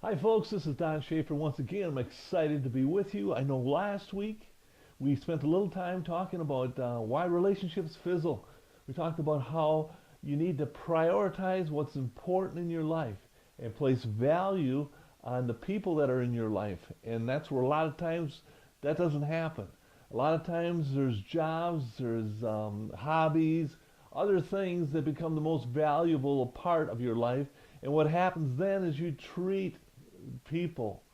Hi folks, this is Don Schaefer once again. I'm excited to be with you. I know last week we spent a little time talking about why relationships fizzle. We talked about how you need to prioritize what's important in your life and place value on the people that are in your life. And that's where a lot of times that doesn't happen. A lot of times there's jobs, there's hobbies, other things that become the most valuable part of your life. And what happens then is you treat people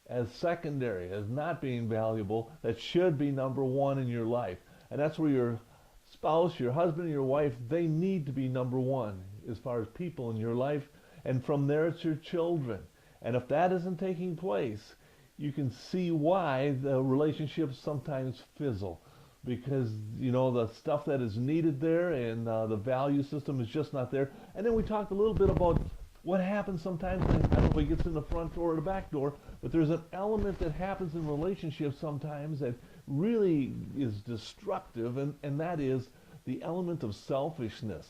as secondary, as not being valuable, that should be number one in your life. And that's where your spouse, your husband, your wife, they need to be number one as far as people in your life. And from there, it's your children. And if that isn't taking place, you can see why the relationships sometimes fizzle. Because, the stuff that is needed there and the value system is just not there. And then we talked a little bit about what happens sometimes, and I don't know if it gets in the front door or the back door, but there's an element that happens in relationships sometimes that really is destructive, and that is the element of selfishness.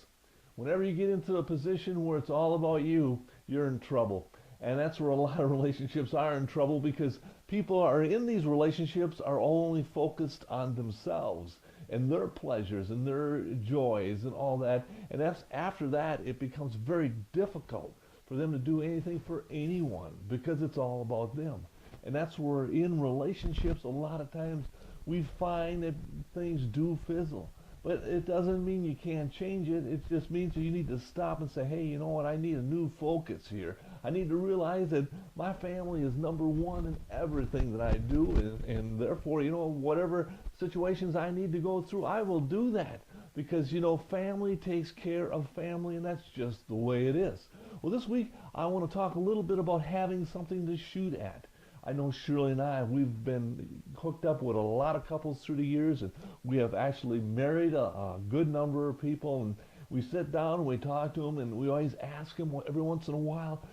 Whenever you get into a position where it's all about you, you're in trouble. And that's where a lot of relationships are in trouble, because people are in these relationships are only focused on themselves and their pleasures and their joys and all that. And that's after that it becomes very difficult for them to do anything for anyone because it's all about them. And that's where in relationships a lot of times we find that things do fizzle. But it doesn't mean you can't change it. It just means you need to stop and say, hey, you know what? I need a new focus here. I need to realize that my family is number one in everything that I do. And therefore, whatever situations I need to go through, I will do that. Because, family takes care of family, and that's just the way it is. Well, this week, I want to talk a little bit about having something to shoot at. I know Shirley and I, we've been hooked up with a lot of couples through the years, and we have actually married a good number of people, and we sit down and we talk to them, and we always ask them every once in a while,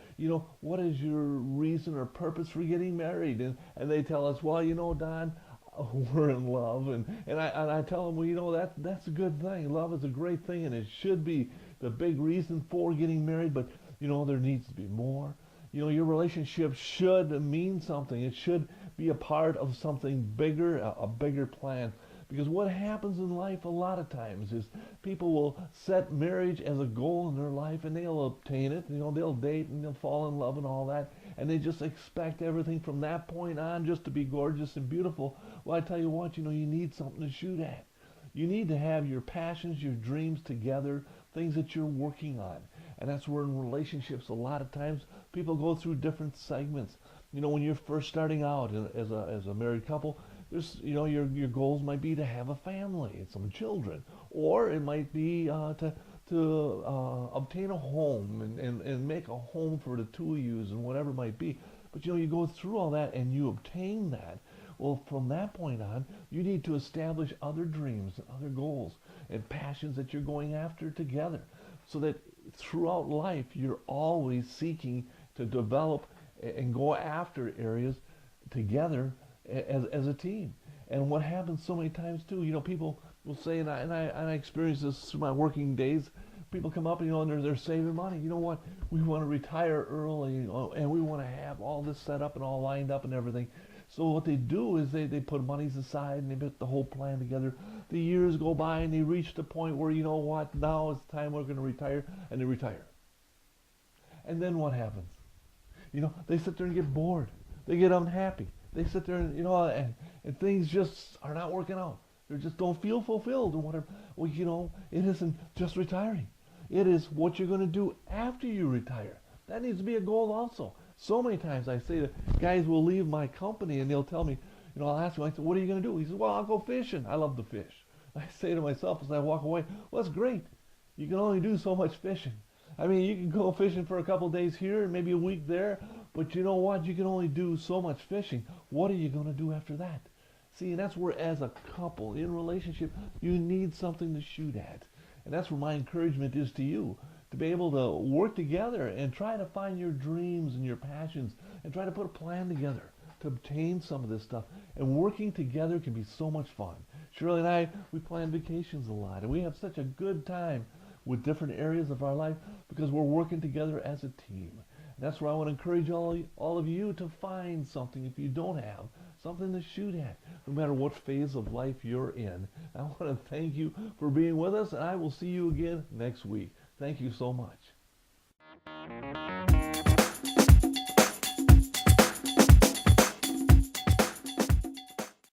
what is your reason or purpose for getting married? And they tell us, well, Don, we're in love, and I tell them, well, that's a good thing. Love is a great thing, and it should be the big reason for getting married, but there needs to be more. Your relationship should mean something. It should be a part of something bigger, a bigger plan. Because what happens in life a lot of times is people will set marriage as a goal in their life, and they'll obtain it. They'll date and they'll fall in love and all that, and they just expect everything from that point on just to be gorgeous and beautiful. Well, I tell you what, you need something to shoot at. You need to have your passions, your dreams together, things that you're working on. And that's where in relationships a lot of times people go through different segments. When you're first starting out as a married couple, there's your goals might be to have a family and some children, or it might be to obtain a home and make a home for the two of you and whatever it might be. But you go through all that and you obtain that. Well, from that point on, you need to establish other dreams and other goals and passions that you're going after together, so that throughout life you're always seeking to develop and go after areas together as a team. And what happens so many times too, people will say, and I experience this through my working days, people come up, and they're saving money. You know what? We want to retire early, and we want to have all this set up and all lined up and everything. So what they do is they put monies aside and they put the whole plan together. The years go by and they reach the point where, you know what, now it's time we're going to retire, and they retire. And then what happens? They sit there and get bored. They get unhappy. They sit there and, and things just are not working out. They just don't feel fulfilled or whatever. Well, it isn't just retiring. It is what you're going to do after you retire. That needs to be a goal also. So many times I say that guys will leave my company and they'll tell me, I'll ask him, I said, what are you going to do? He says, well, I'll go fishing. I love to fish. I say to myself as I walk away, well, that's great. You can only do so much fishing. I mean, you can go fishing for a couple of days here and maybe a week there, but you know what? You can only do so much fishing. What are you going to do after that? See, and that's where as a couple in relationship, you need something to shoot at. And that's where my encouragement is to you, to be able to work together and try to find your dreams and your passions and try to put a plan together to obtain some of this stuff. And working together can be so much fun. Shirley and I, we plan vacations a lot, and we have such a good time with different areas of our life because we're working together as a team. That's where I want to encourage all of you to find something if you don't have, something to shoot at, no matter what phase of life you're in. I want to thank you for being with us, and I will see you again next week. Thank you so much.